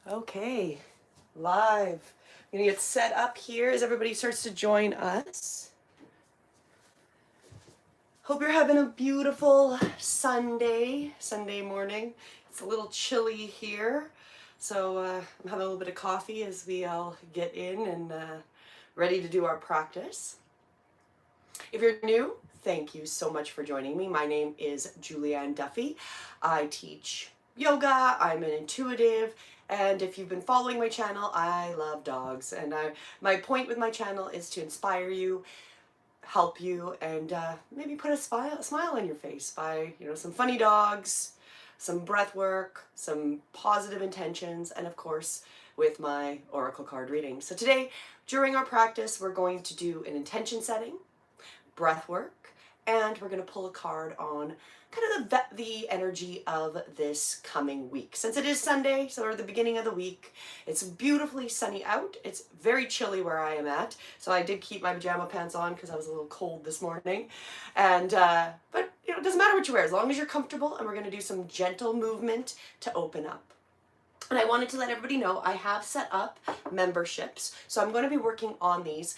Okay, live. I'm gonna get set up here as everybody starts to join us. Hope you're having a beautiful Sunday morning. It's a little chilly here, so I'm having a little bit of coffee as we all get in and ready to do our practice. If you're new, thank you so much for joining me. My name is Julianne Duffy. I teach yoga, I'm an intuitive, and if you've been following my channel, I love dogs. And my point with my channel is to inspire you, help you, and maybe put a smile on your face by some funny dogs, some breath work, some positive intentions, and of course with my oracle card reading. So today, during our practice, we're going to do an intention setting, breath work, and we're going to pull a card on kind of the energy of this coming week. Since it is Sunday, so we're at the beginning of the week, it's beautifully sunny out. It's very chilly where I am at, so I did keep my pajama pants on because I was a little cold this morning. And but it doesn't matter what you wear as long as you're comfortable, and we're going to do some gentle movement to open up. And I wanted to let everybody know I have set up memberships, so I'm going to be working on these.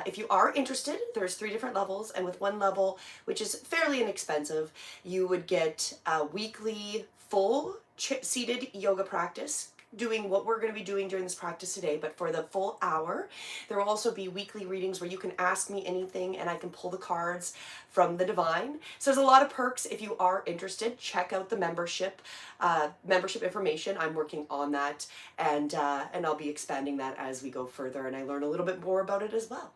If you are interested, there's 3 different levels, and with one level, which is fairly inexpensive, you would get a weekly full seated yoga practice, doing what we're going to be doing during this practice today, but for the full hour. There will also be weekly readings where you can ask me anything and I can pull the cards from the divine. So there's a lot of perks. If you are interested, check out the membership information. I'm working on that, and I'll be expanding that as we go further and I learn a little bit more about it as well.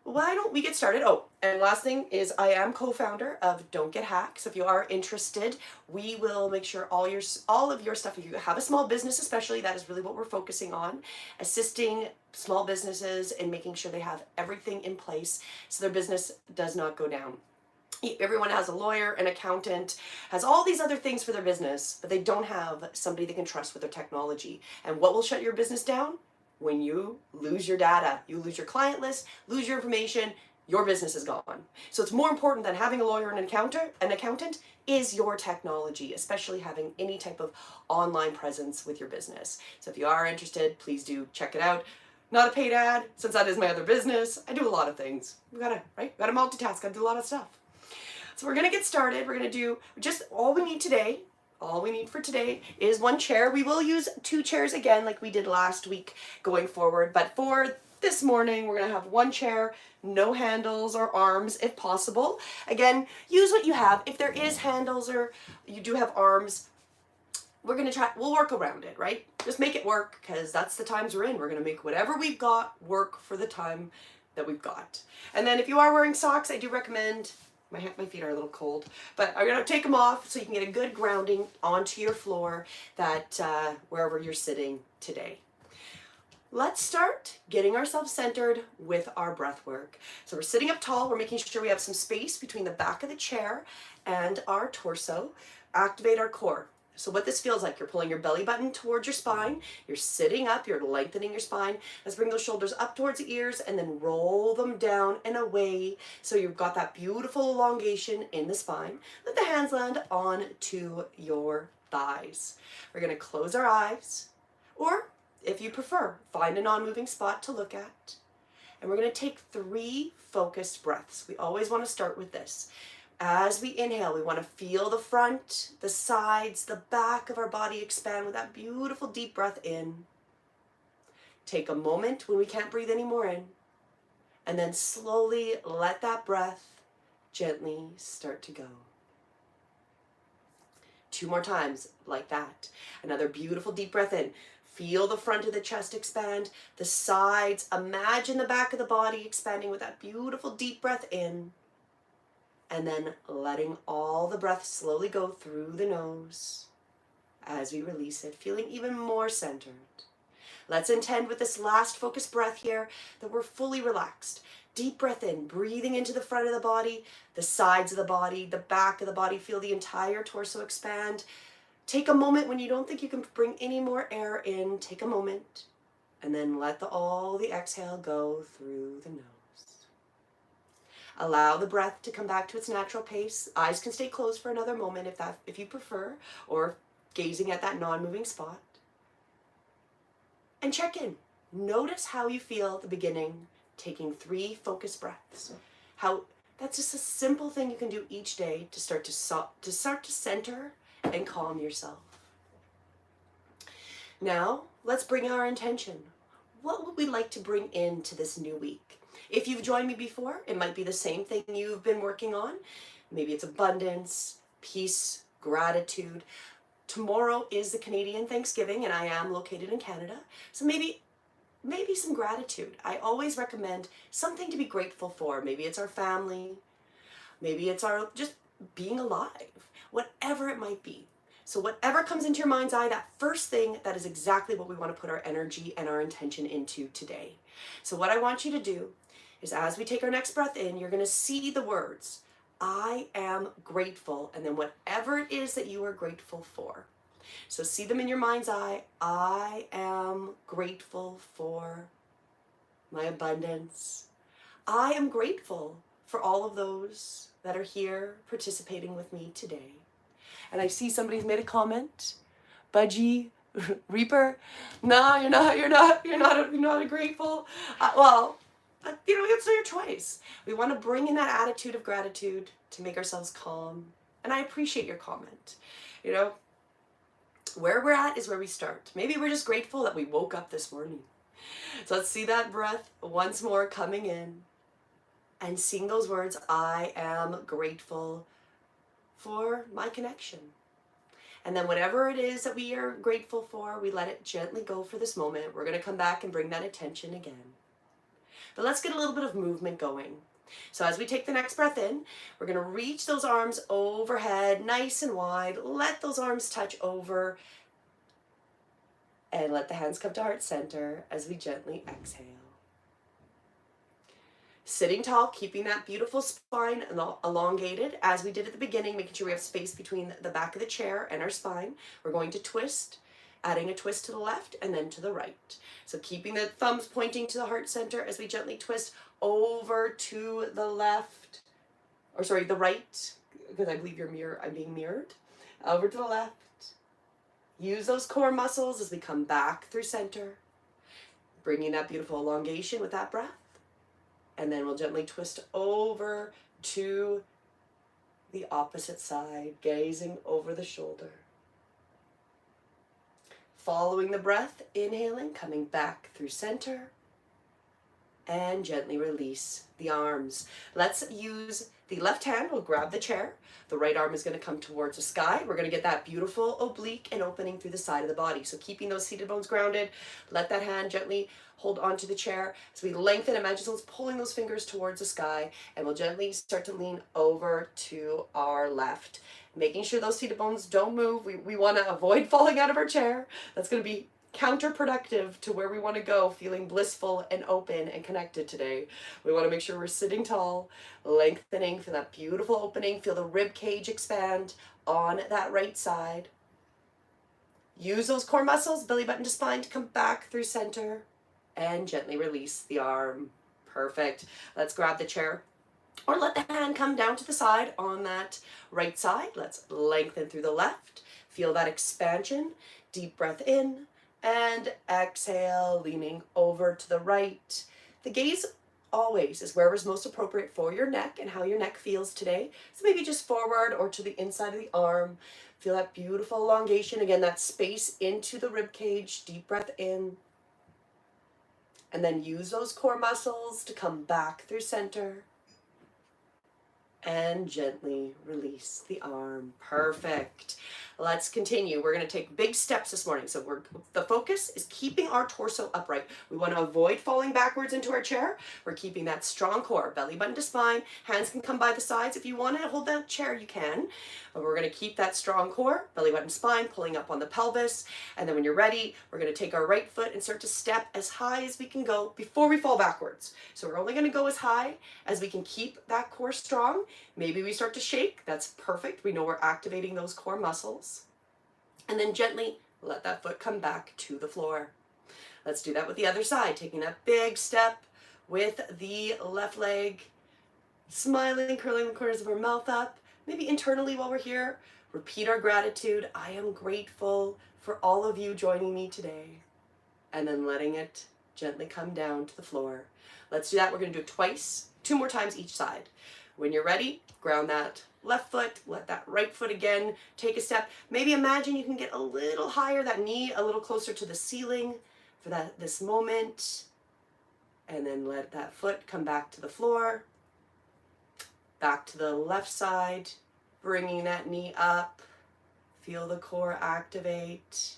Why don't we get started? Oh, and last thing is I am co-founder of Don't Get Hacked. So if you are interested, we will make sure all of your stuff, if you have a small business especially, that is really what we're focusing on, assisting small businesses and making sure they have everything in place so their business does not go down. Everyone has a lawyer, an accountant, has all these other things for their business, but they don't have somebody they can trust with their technology. And what will shut your business down? When you lose your data, you lose your client list, lose your information, your business is gone. So it's more important than having a lawyer and an accountant is your technology, especially having any type of online presence with your business. So if you are interested, please do check it out. Not a paid ad, since that is my other business. I do a lot of things. We gotta multitask, gotta do a lot of stuff. So we're gonna get started. We're gonna do just all we need today. All we need for today is 1 chair. We will use 2 chairs again like we did last week going forward, but for this morning we're gonna have 1 chair, no handles or arms if possible. Again, use what you have. If there is handles or you do have arms, we'll work around it, right? Just make it work, because that's the times we're in. We're gonna make whatever we've got work for the time that we've got. And then if you are wearing socks, I do recommend, my feet are a little cold, but I'm gonna take them off so you can get a good grounding onto your floor, that wherever you're sitting today. Let's start getting ourselves centered with our breath work. So we're sitting up tall. We're making sure we have some space between the back of the chair and our torso. Activate our core. So what this feels like, you're pulling your belly button towards your spine, you're sitting up, you're lengthening your spine. Let's bring those shoulders up towards the ears and then roll them down and away. So you've got that beautiful elongation in the spine. Let the hands land onto your thighs. We're gonna close our eyes, or if you prefer, find a non-moving spot to look at. And we're gonna take 3 focused breaths. We always wanna start with this. As we inhale, we want to feel the front, the sides, the back of our body expand with that beautiful deep breath in. Take a moment when we can't breathe anymore in, and then slowly let that breath gently start to go. 2 more times like that. Another beautiful deep breath in. Feel the front of the chest expand, the sides, imagine the back of the body expanding with that beautiful deep breath in. And then letting all the breath slowly go through the nose as we release it, feeling even more centered. Let's intend with this last focused breath here that we're fully relaxed. Deep breath in, breathing into the front of the body, the sides of the body, the back of the body. Feel the entire torso expand. Take a moment when you don't think you can bring any more air in. Take a moment, and then let all the exhale go through the nose. Allow the breath to come back to its natural pace. Eyes can stay closed for another moment if you prefer, or gazing at that non-moving spot. and check in. Notice how you feel at the beginning, taking 3 focused breaths. How that's just a simple thing you can do each day to start to center and calm yourself. Now, let's bring our intention. What would we like to bring into this new week? If you've joined me before, it might be the same thing you've been working on. Maybe it's abundance, peace, gratitude. Tomorrow is the Canadian Thanksgiving, and I am located in Canada. So maybe some gratitude. I always recommend something to be grateful for. Maybe it's our family. Maybe it's our just being alive. Whatever it might be. So whatever comes into your mind's eye, that first thing, that is exactly what we want to put our energy and our intention into today. So what I want you to do is, as we take our next breath in, you're going to see the words, I am grateful, and then whatever it is that you are grateful for. So see them in your mind's eye. I am grateful for my abundance. I am grateful for all of those that are here participating with me today. And I see somebody's made a comment. Budgie, Reaper, no, you're not grateful. It's your choice. We want to bring in that attitude of gratitude to make ourselves calm. And I appreciate your comment. Where we're at is where we start. Maybe we're just grateful that we woke up this morning. So let's see that breath once more coming in and seeing those words, I am grateful for my connection. And then whatever it is that we are grateful for, we let it gently go for this moment. We're going to come back and bring that attention again. But let's get a little bit of movement going. So as we take the next breath in, we're going to reach those arms overhead, nice and wide. Let those arms touch over. And let the hands come to heart center as we gently exhale. Sitting tall, keeping that beautiful spine elongated as we did at the beginning, making sure we have space between the back of the chair and our spine. We're going to twist, adding a twist to the left and then to the right. So keeping the thumbs pointing to the heart center as we gently twist over to the left, the right, because I believe I'm being mirrored. Over to the left. Use those core muscles as we come back through center, bringing that beautiful elongation with that breath. And then we'll gently twist over to the opposite side, gazing over the shoulder. Following the breath, inhaling, coming back through center, and gently release the arms. Let's use the left hand, we'll grab the chair. The right arm is going to come towards the sky. We're going to get that beautiful oblique and opening through the side of the body. So keeping those seated bones grounded, let that hand gently hold onto the chair. As we lengthen, imagine someone's pulling those fingers towards the sky, and we'll gently start to lean over to our left. Making sure those seated bones don't move. We want to avoid falling out of our chair. That's going to be counterproductive to where we want to go, feeling blissful and open and connected today. We want to make sure we're sitting tall, lengthening, feel that beautiful opening, feel the rib cage expand on that right side. Use those core muscles, belly button to spine, to come back through center and gently release the arm. Perfect. Let's grab the chair or let the hand come down to the side on that right side. Let's lengthen through the left. Feel that expansion. Deep breath in. And exhale, leaning over to the right. The gaze always is wherever's most appropriate for your neck and how your neck feels today. So maybe just forward or to the inside of the arm. Feel that beautiful elongation. Again, that space into the rib cage. Deep breath in. And then use those core muscles to come back through center. And gently release the arm. Perfect. Let's continue. We're going to take big steps this morning. So the focus is keeping our torso upright. We want to avoid falling backwards into our chair. We're keeping that strong core, belly button to spine. Hands can come by the sides. If you want to hold that chair, you can. But we're going to keep that strong core, belly button to spine, pulling up on the pelvis. And then when you're ready, we're going to take our right foot and start to step as high as we can go before we fall backwards. So we're only going to go as high as we can keep that core strong. Maybe we start to shake. That's perfect. We know we're activating those core muscles. And then gently let that foot come back to the floor. Let's do that with the other side, taking that big step with the left leg, smiling, curling the corners of our mouth up. Maybe internally while we're here, repeat our gratitude. I am grateful for all of you joining me today. and then letting it gently come down to the floor. Let's do that. We're going to do it twice, 2 more times each side. When you're ready, ground that left foot, let that right foot again take a step. Maybe imagine you can get a little higher, that knee a little closer to the ceiling for this moment. And then let that foot come back to the floor. Back to the left side, bringing that knee up. Feel the core activate.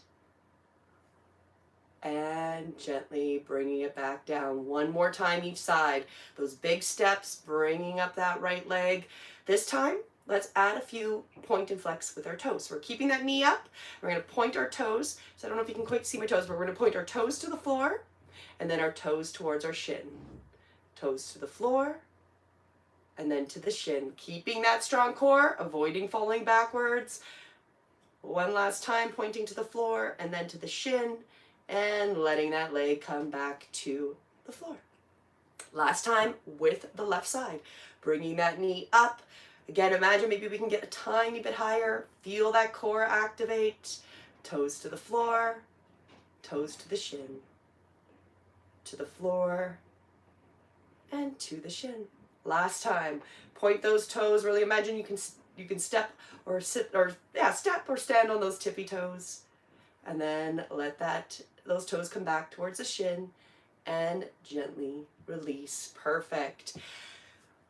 And gently bringing it back down. 1 more time each side. Those big steps, bringing up that right leg. This time, let's add a few point and flex with our toes. We're keeping that knee up. We're going to point our toes. So I don't know if you can quite see my toes, but we're going to point our toes to the floor and then our toes towards our shin. Toes to the floor and then to the shin. Keeping that strong core, avoiding falling backwards. 1 last time, pointing to the floor and then to the shin. And letting that leg come back to the floor. Last time with the left side. Bringing that knee up. Again, imagine maybe we can get a tiny bit higher. Feel that core activate. Toes to the floor. Toes to the shin. To the floor. And to the shin. Last time. Point those toes. Really imagine you can step or sit or step or stand on those tippy toes. And then let those toes come back towards the shin and gently release. Perfect.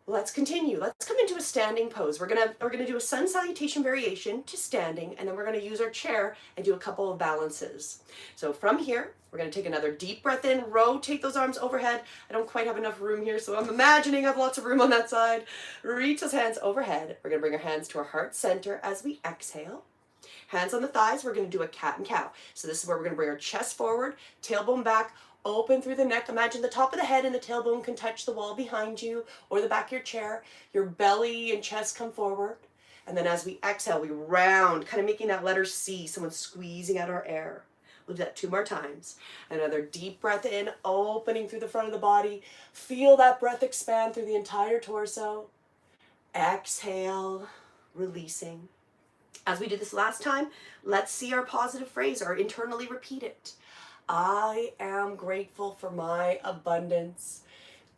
Let's continue. Let's come into a standing pose. We're gonna do a sun salutation variation to standing, and then we're gonna use our chair and do a couple of balances. So from here, we're gonna take another deep breath in, rotate those arms overhead. I don't quite have enough room here, so I'm imagining I have lots of room on that side. Reach those hands overhead. We're gonna bring our hands to our heart center as we exhale. Hands on the thighs, we're going to do a cat and cow. So this is where we're going to bring our chest forward, tailbone back, open through the neck. Imagine the top of the head and the tailbone can touch the wall behind you or the back of your chair. Your belly and chest come forward. And then as we exhale, we round, kind of making that letter C, someone squeezing out our air. We'll do that 2 more times. Another deep breath in, opening through the front of the body. Feel that breath expand through the entire torso. Exhale, releasing. As we did this last time, let's see our positive phrase or internally repeat it. I am grateful for my abundance.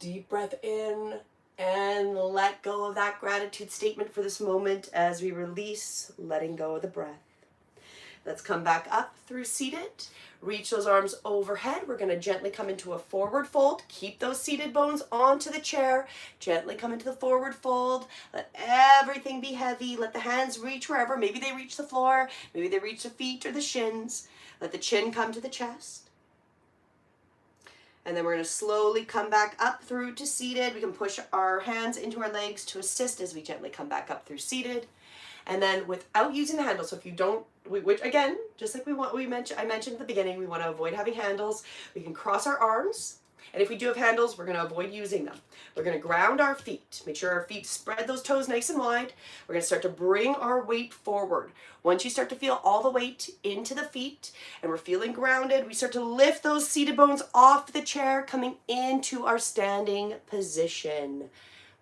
Deep breath in and let go of that gratitude statement for this moment as we release, letting go of the breath. Let's come back up through seated. Reach those arms overhead. We're going to gently come into a forward fold. Keep those seated bones onto the chair. Gently come into the forward fold. Let everything be heavy. Let the hands reach wherever. Maybe they reach the floor. Maybe they reach the feet or the shins. Let the chin come to the chest. And then we're going to slowly come back up through to seated. We can push our hands into our legs to assist as we gently come back up through seated. And then without using the handle, so if you don't, which again, just like I mentioned at the beginning, we want to avoid having handles. We can cross our arms, and if we do have handles, we're going to avoid using them. We're going to ground our feet. Make sure our feet spread those toes nice and wide. We're going to start to bring our weight forward. Once you start to feel all the weight into the feet, and we're feeling grounded, we start to lift those seated bones off the chair, coming into our standing position.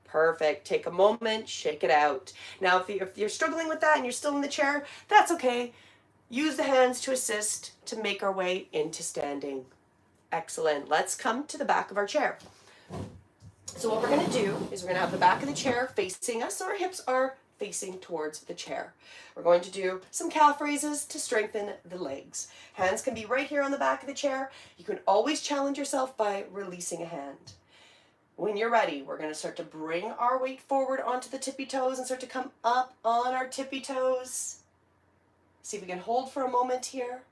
Perfect. Take a moment, shake it out. Now, if you're struggling with that and you're still in the chair, that's okay. Use the hands to assist to make our way into standing. Excellent. Let's come to the back of our chair. So what we're going to do is we're going to have the back of the chair facing us, so our hips are facing towards the chair. We're going to do some calf raises to strengthen the legs. Hands can be right here on the back of the chair. You can always challenge yourself by releasing a hand. When you're ready, we're going to start to bring our weight forward onto the tippy toes and start to come up on our tippy toes. See if we can hold for a moment here.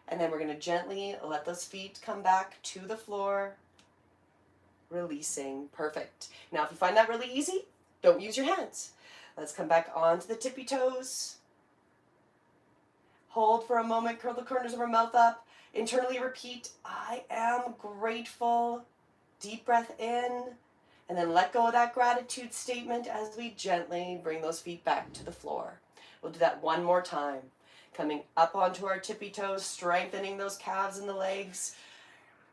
And then we're going to gently let those feet come back to the floor. Releasing. Perfect. Now, if you find that really easy, don't use your hands. Let's come back onto the tippy toes. Hold for a moment. Curl the corners of our mouth up. Internally repeat, I am grateful. Deep breath in, and then let go of that gratitude statement as we gently bring those feet back to the floor. We'll do that 1 more time. Coming up onto our tippy toes, strengthening those calves and the legs,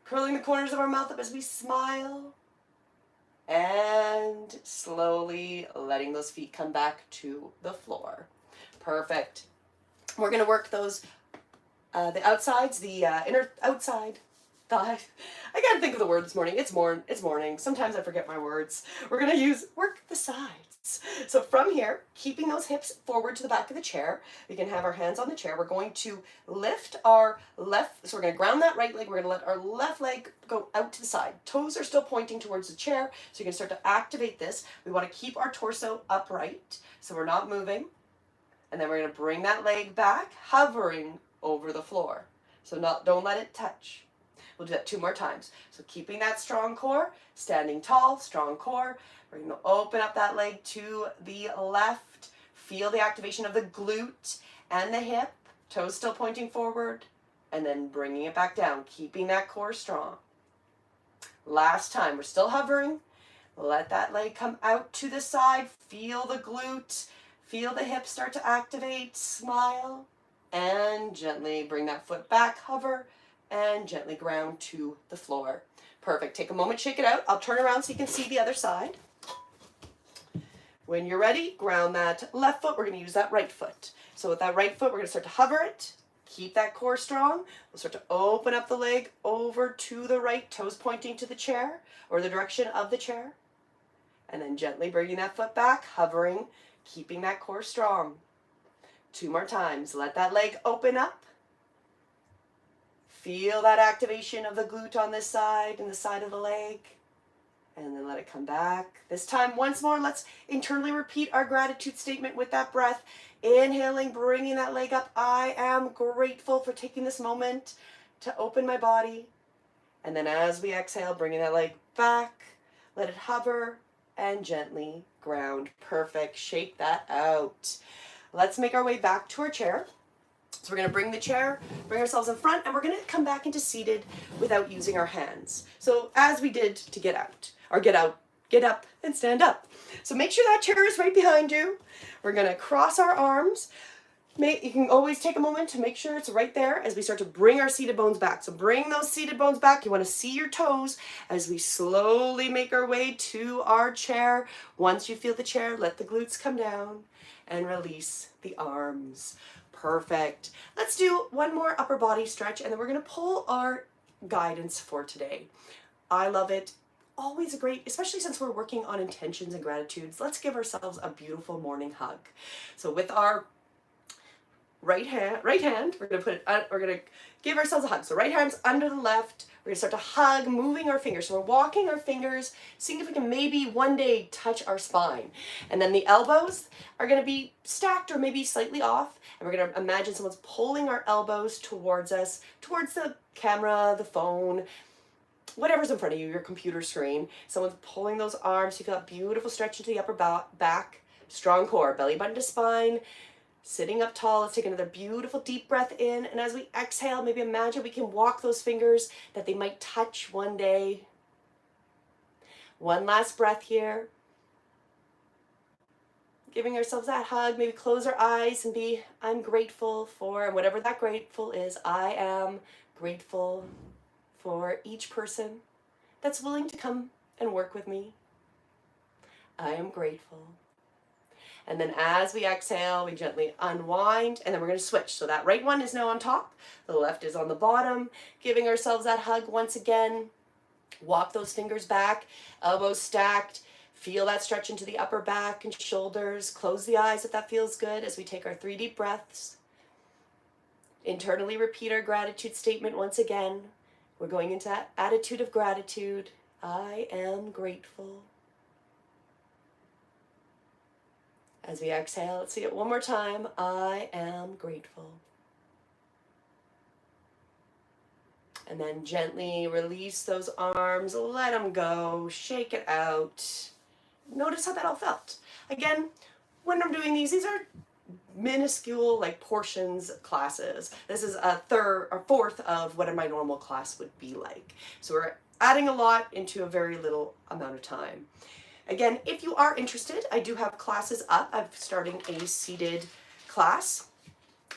curling the corners of our mouth up as we smile, and slowly letting those feet come back to the floor. Perfect. We're going to work those, the outsides, the inner outside thighs. I gotta think of the word this morning. It's morning. Sometimes I forget my words. We're gonna use work the sides. So from here, keeping those hips forward to the back of the chair, we can have our hands on the chair. We're going to lift our left, so we're gonna ground that right leg. We're gonna let our left leg go out to the side. Toes are still pointing towards the chair, so you can start to activate this. We wanna keep our torso upright, so we're not moving. And then we're gonna bring that leg back, hovering over the floor. So don't let it touch. We'll do that 2 more times. So keeping that strong core, standing tall, strong core. We're going to open up that leg to the left. Feel the activation of the glute and the hip. Toes still pointing forward. And then bringing it back down, keeping that core strong. Last time, we're still hovering. Let that leg come out to the side. Feel the glute. Feel the hip start to activate. Smile. And gently bring that foot back, hover, and gently ground to the floor. Perfect. Take a moment, shake it out. I'll turn around so you can see the other side. When you're ready, ground that left foot. We're going to use that right foot. So with that right foot, we're going to start to hover it. Keep that core strong. We'll start to open up the leg over to the right, toes pointing to the chair or the direction of the chair. And then gently bringing that foot back, hovering, keeping that core strong. 2 more times. Let that leg open up. Feel that activation of the glute on this side and the side of the leg. And then let it come back. This time, once more, let's internally repeat our gratitude statement with that breath. Inhaling, bringing that leg up. I am grateful for taking this moment to open my body. And then as we exhale, bringing that leg back. Let it hover and gently ground. Perfect. Shake that out. Let's make our way back to our chair. So we're going to bring the chair, bring ourselves in front, and we're going to come back into seated without using our hands. So as we did to get out, or get up and stand up. So make sure that chair is right behind you. We're going to cross our arms. You can always take a moment to make sure it's right there as we start to bring our seated bones back. So bring those seated bones back. You want to see your toes as we slowly make our way to our chair. Once you feel the chair, let the glutes come down and release the arms. Perfect. Let's do one more upper body stretch and then we're going to pull our guidance for today. I love it. Always a great, especially since we're working on intentions and gratitudes. Let's give ourselves a beautiful morning hug. So with our right hand, we're going to give ourselves a hug. So right hand's under the left. We're going to start to hug, moving our fingers. So we're walking our fingers, seeing if we can maybe one day touch our spine. And then the elbows are going to be stacked or maybe slightly off. And we're going to imagine someone's pulling our elbows towards us, towards the camera, the phone, whatever's in front of you, your computer screen. Someone's pulling those arms. You feel that beautiful stretch into the upper back, strong core, belly button to spine. Sitting up tall, let's take another beautiful deep breath in. And as we exhale, maybe imagine we can walk those fingers that they might touch one day. One last breath here. Giving ourselves that hug, maybe close our eyes and be, I'm grateful for, and whatever that grateful is, I am grateful for each person that's willing to come and work with me. I am grateful. And then as we exhale, we gently unwind, and then we're going to switch. So that right one is now on top, the left is on the bottom, giving ourselves that hug once again. Walk those fingers back, elbows stacked. Feel that stretch into the upper back and shoulders. Close the eyes if that feels good as we take our 3 deep breaths. Internally repeat our gratitude statement once again. We're going into that attitude of gratitude. I am grateful. As we exhale, let's see it one more time. I am grateful. And then gently release those arms, let them go, shake it out. Notice how that all felt. Again, when I'm doing these are minuscule portions classes. This is a fourth of what my normal class would be like. So we're adding a lot into a very little amount of time. Again, if you are interested, I do have classes up. I'm starting a seated class.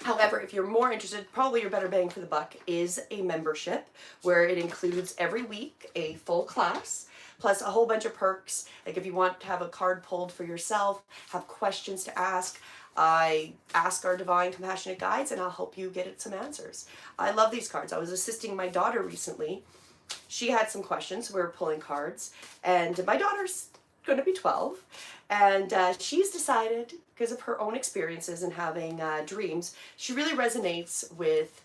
However, if you're more interested, probably your better bang for the buck is a membership where it includes every week a full class, plus a whole bunch of perks. Like if you want to have a card pulled for yourself, have questions to ask, I ask our divine compassionate guides and I'll help you get some answers. I love these cards. I was assisting my daughter recently. She had some questions. We were pulling cards, and my daughter's going to be 12, and she's decided, because of her own experiences and having dreams, she really resonates with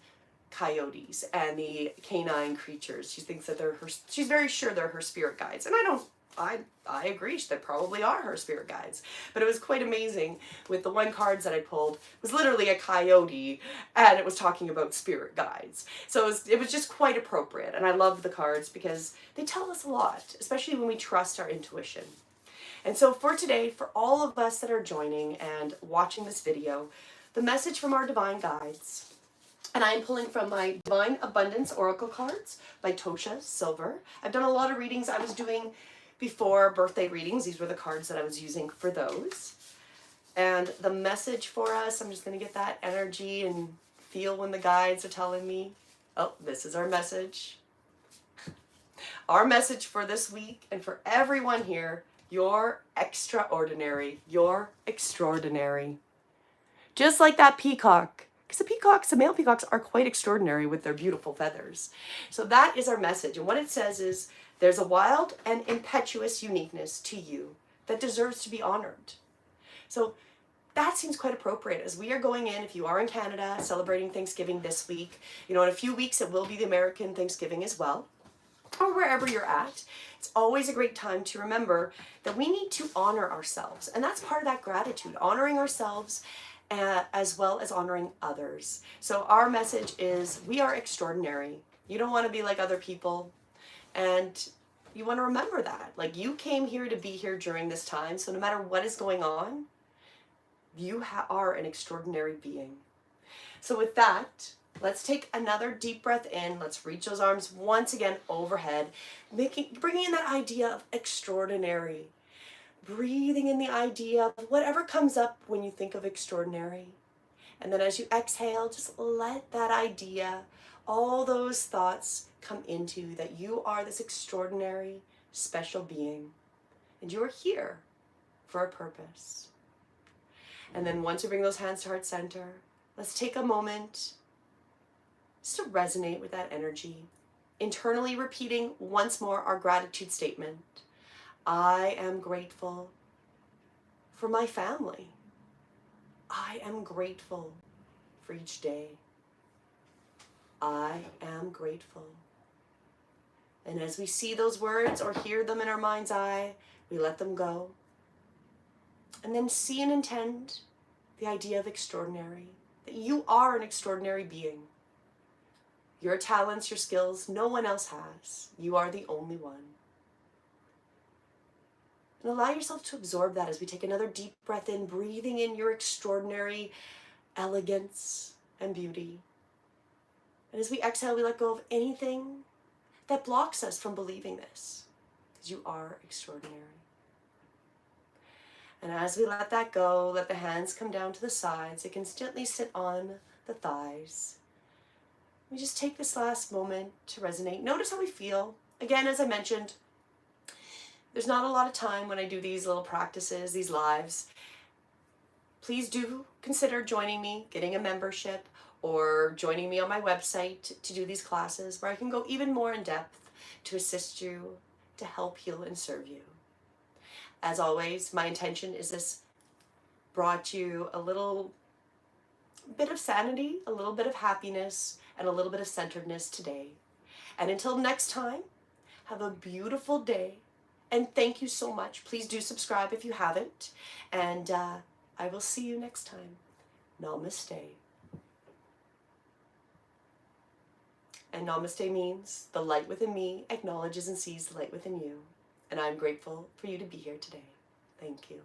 coyotes and the canine creatures. She thinks that they're her, she's very sure they're her spirit guides. And I agree, they probably are her spirit guides. But it was quite amazing with the one cards that I pulled. It was literally a coyote and it was talking about spirit guides. So it was just quite appropriate. And I love the cards because they tell us a lot, especially when we trust our intuition. And so for today, for all of us that are joining and watching this video, the message from our divine guides, and I am pulling from my Divine Abundance Oracle cards by Tosha Silver. I've done a lot of readings I was doing before birthday readings. These were the cards that I was using for those. And the message for us, I'm just going to get that energy and feel when the guides are telling me. Oh, this is our message. Our message for this week and for everyone here: you're extraordinary. You're extraordinary. Just like that peacock. Because the peacocks, the male peacocks, are quite extraordinary with their beautiful feathers. So that is our message. And what it says is, there's a wild and impetuous uniqueness to you that deserves to be honored. So that seems quite appropriate as we are going in, if you are in Canada, celebrating Thanksgiving this week. You know, in a few weeks it will be the American Thanksgiving as well, or wherever you're at. It's always a great time to remember that we need to honor ourselves. And that's part of that gratitude, honoring ourselves as well as honoring others. So our message is, we are extraordinary. You don't want to be like other people. And you want to remember that. Like, you came here to be here during this time. So no matter what is going on, you are an extraordinary being. So with that, let's take another deep breath in. Let's reach those arms once again overhead, bringing in that idea of extraordinary. Breathing in the idea of whatever comes up when you think of extraordinary. And then as you exhale, just let that idea, all those thoughts come into that you are this extraordinary, special being. And you are here for a purpose. And then once you bring those hands to heart center, let's take a moment just to resonate with that energy. Internally repeating once more our gratitude statement. I am grateful for my family. I am grateful for each day. I am grateful. And as we see those words or hear them in our mind's eye, we let them go. And then see and intend the idea of extraordinary, that you are an extraordinary being. Your talents, your skills, no one else has. You are the only one. And allow yourself to absorb that as we take another deep breath in, breathing in your extraordinary elegance and beauty. And as we exhale, we let go of anything that blocks us from believing this, because you are extraordinary. And as we let that go, let the hands come down to the sides. They can gently sit on the thighs. We just take this last moment to resonate. Notice how we feel. Again, as I mentioned, there's not a lot of time when I do these little practices, these lives. Please do consider joining me, getting a membership, or joining me on my website to do these classes where I can go even more in depth to assist you, to help heal and serve you. As always, my intention is this brought you a little bit of sanity, a little bit of happiness, and a little bit of centeredness today. And until next time, have a beautiful day. And thank you so much. Please do subscribe if you haven't. And I will see you next time. Namaste. And namaste means the light within me acknowledges and sees the light within you. And I'm grateful for you to be here today. Thank you.